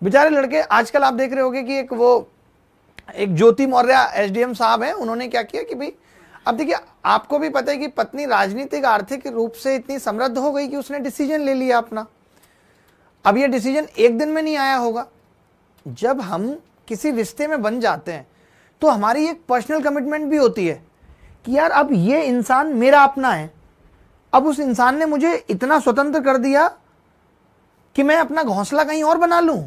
बेचारे लड़के, आजकल आप देख रहे होगे कि एक ज्योति मौर्य एसडीएम साहब हैं, उन्होंने क्या किया कि भाई अब देखिए, आपको भी पता है कि पत्नी राजनीतिक आर्थिक रूप से इतनी समृद्ध हो गई कि उसने डिसीजन ले लिया अपना। अब ये डिसीजन एक दिन में नहीं आया होगा। जब हम किसी रिश्ते में बन जाते हैं तो हमारी एक पर्सनल कमिटमेंट भी होती है कि यार अब ये इंसान मेरा अपना है। अब उस इंसान ने मुझे इतना स्वतंत्र कर दिया कि मैं अपना घोंसला कहीं और बना लूं।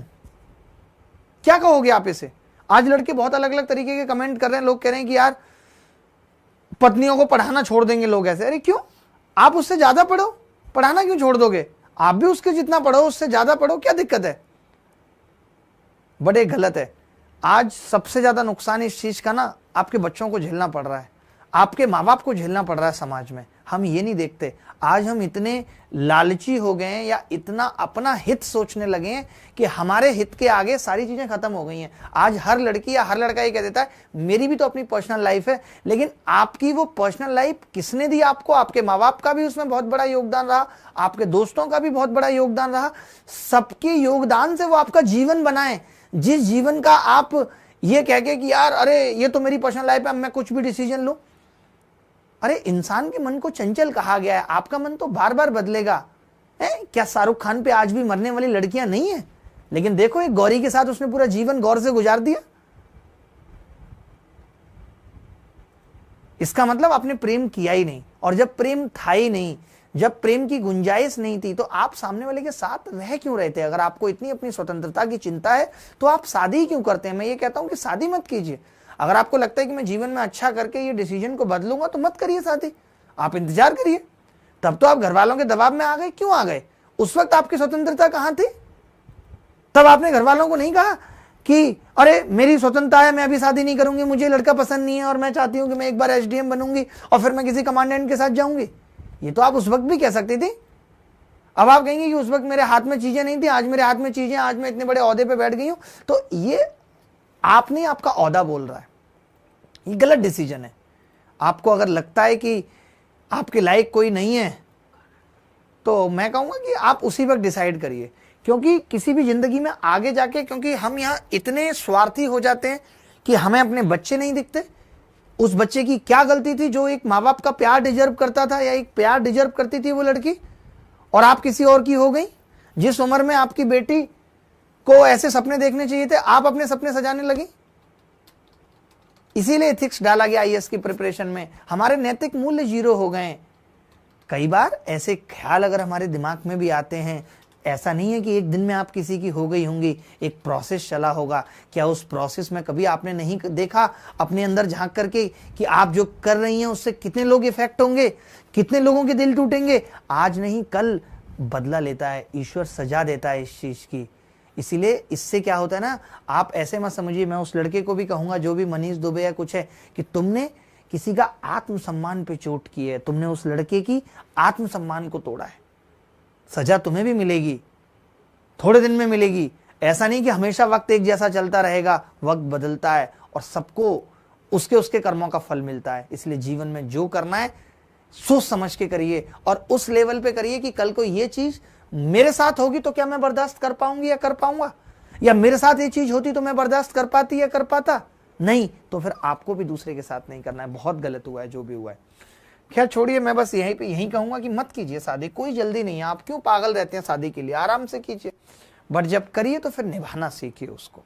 क्या कहोगे आप इसे? आज लड़के बहुत अलग अलग तरीके के कमेंट कर रहे हैं। लोग कह रहे हैं कि यार पत्नियों को पढ़ाना छोड़ देंगे लोग ऐसे। अरे क्यों? आप उससे ज्यादा पढ़ो, पढ़ाना क्यों छोड़ दोगे? आप भी उसके जितना पढ़ो, उससे ज्यादा पढ़ो, क्या दिक्कत है? बड़े गलत है। आज सबसे ज्यादा नुकसान इस चीज का ना आपके बच्चों को झेलना पड़ रहा है, आपके माँ बाप को झेलना पड़ रहा है समाज में। हम ये नहीं देखते। आज हम इतने लालची हो गए हैं या इतना अपना हित सोचने लगे हैं कि हमारे हित के आगे सारी चीजें खत्म हो गई हैं। आज हर लड़की या हर लड़का ये कह देता है मेरी भी तो अपनी पर्सनल लाइफ है। लेकिन आपकी वो पर्सनल लाइफ किसने दी आपको? आपके माँ बाप का भी उसमें बहुत बड़ा योगदान रहा, आपके दोस्तों का भी बहुत बड़ा योगदान रहा। सबके योगदान से वो आपका जीवन बनाए, जिस जीवन का आप ये कह के कि यार अरे ये तो मेरी पर्सनल लाइफ है, मैं कुछ भी डिसीजन लूं। अरे इंसान के मन को चंचल कहा गया है, आपका मन तो बार बार बदलेगा। क्या शाहरुख खान पे आज भी मरने वाली लड़कियां नहीं है? लेकिन देखो एक गौरी के साथ उसने पूरा जीवन गौर से गुजार दिया। इसका मतलब आपने प्रेम किया ही नहीं। और जब प्रेम था ही नहीं, जब प्रेम की गुंजाइश नहीं थी, तो आप सामने वाले के साथ रह क्यों रहे थे? अगर आपको इतनी अपनी स्वतंत्रता की चिंता है तो आप शादी क्यों करते हैं? मैं ये कहता हूं कि शादी मत कीजिए। अगर आपको लगता है कि मैं जीवन में अच्छा करके ये डिसीजन को बदलूंगा तो मत करिए शादी, आप इंतजार करिए। तब तो आप घर वालों के दबाव में आ गए। क्यों आ गए? उस वक्त आपकी स्वतंत्रता कहां थी? तब आपने घर वालों को नहीं कहा कि अरे मेरी स्वतंत्रता है, मैं अभी शादी नहीं करूंगी, मुझे लड़का पसंद नहीं है और मैं चाहती हूं कि मैं एक बार एसडीएम बनूंगी और फिर मैं किसी कमांडेंट के साथ जाऊंगी। ये तो आप उस वक्त भी कह सकती थी। अब आप कहेंगे कि उस वक्त मेरे हाथ में चीजें नहीं थी, आज मेरे हाथ में चीजें, आज मैं इतने बड़े ओहदे पे बैठ गई हूं। तो ये आप नहीं, आपका ओहदा बोल रहा है। ये गलत डिसीजन है। आपको अगर लगता है कि आपके लायक कोई नहीं है तो मैं कहूंगा कि आप उसी वक्त डिसाइड करिए। क्योंकि किसी भी जिंदगी में आगे जाके, क्योंकि हम यहां इतने स्वार्थी हो जाते हैं कि हमें अपने बच्चे नहीं दिखते। उस बच्चे की क्या गलती थी जो एक माँ बाप का प्यार डिजर्व करता था या एक प्यार डिजर्व करती थी वो लड़की, और आप किसी और की हो गई? जिस उम्र में आपकी बेटी को ऐसे सपने देखने चाहिए थे, आप अपने सपने सजाने लगी। इसीलिए एथिक्स डाला गया आईएएस की प्रिपरेशन में। हमारे नैतिक मूल्य जीरो हो गए। कई बार ऐसे ख्याल अगर हमारे दिमाग में भी आते हैं, ऐसा नहीं है कि एक दिन में आप किसी की हो गई होंगी, एक प्रोसेस चला होगा। क्या उस प्रोसेस में कभी आपने नहीं देखा अपने अंदर झांक करके कि आप जो कर रही हैं उससे कितने लोग इफेक्ट होंगे, कितने लोगों के दिल टूटेंगे? आज नहीं कल बदला लेता है ईश्वर, सजा देता है इस चीज की। इसीलिए इससे क्या होता है ना, आप ऐसे मत समझिए, मैं उस लड़के को भी कहूंगा जो भी मनीष दुबे या कुछ है, कि तुमने किसी का आत्मसम्मान पे चोट की है, तुमने उस लड़के की आत्मसम्मान को तोड़ा है। सजा तुम्हें भी मिलेगी, थोड़े दिन में मिलेगी। ऐसा नहीं कि हमेशा वक्त एक जैसा चलता रहेगा, वक्त बदलता है और सबको उसके उसके कर्मों का फल मिलता है। इसलिए जीवन में जो करना है सोच समझ के करिए और उस लेवल पे करिए कि कल को ये चीज मेरे साथ होगी तो क्या मैं बर्दाश्त कर पाऊंगी या कर पाऊंगा, या मेरे साथ ये चीज होती तो मैं बर्दाश्त कर पाती या कर पाता नहीं, तो फिर आपको भी दूसरे के साथ नहीं करना है। बहुत गलत हुआ है जो भी हुआ है। खैर छोड़िए, मैं बस यही कहूंगा कि मत कीजिए शादी, कोई जल्दी नहीं है। आप क्यों पागल रहते हैं शादी के लिए? आराम से कीजिए, बट जब करिए तो फिर निभाना सीखिए उसको।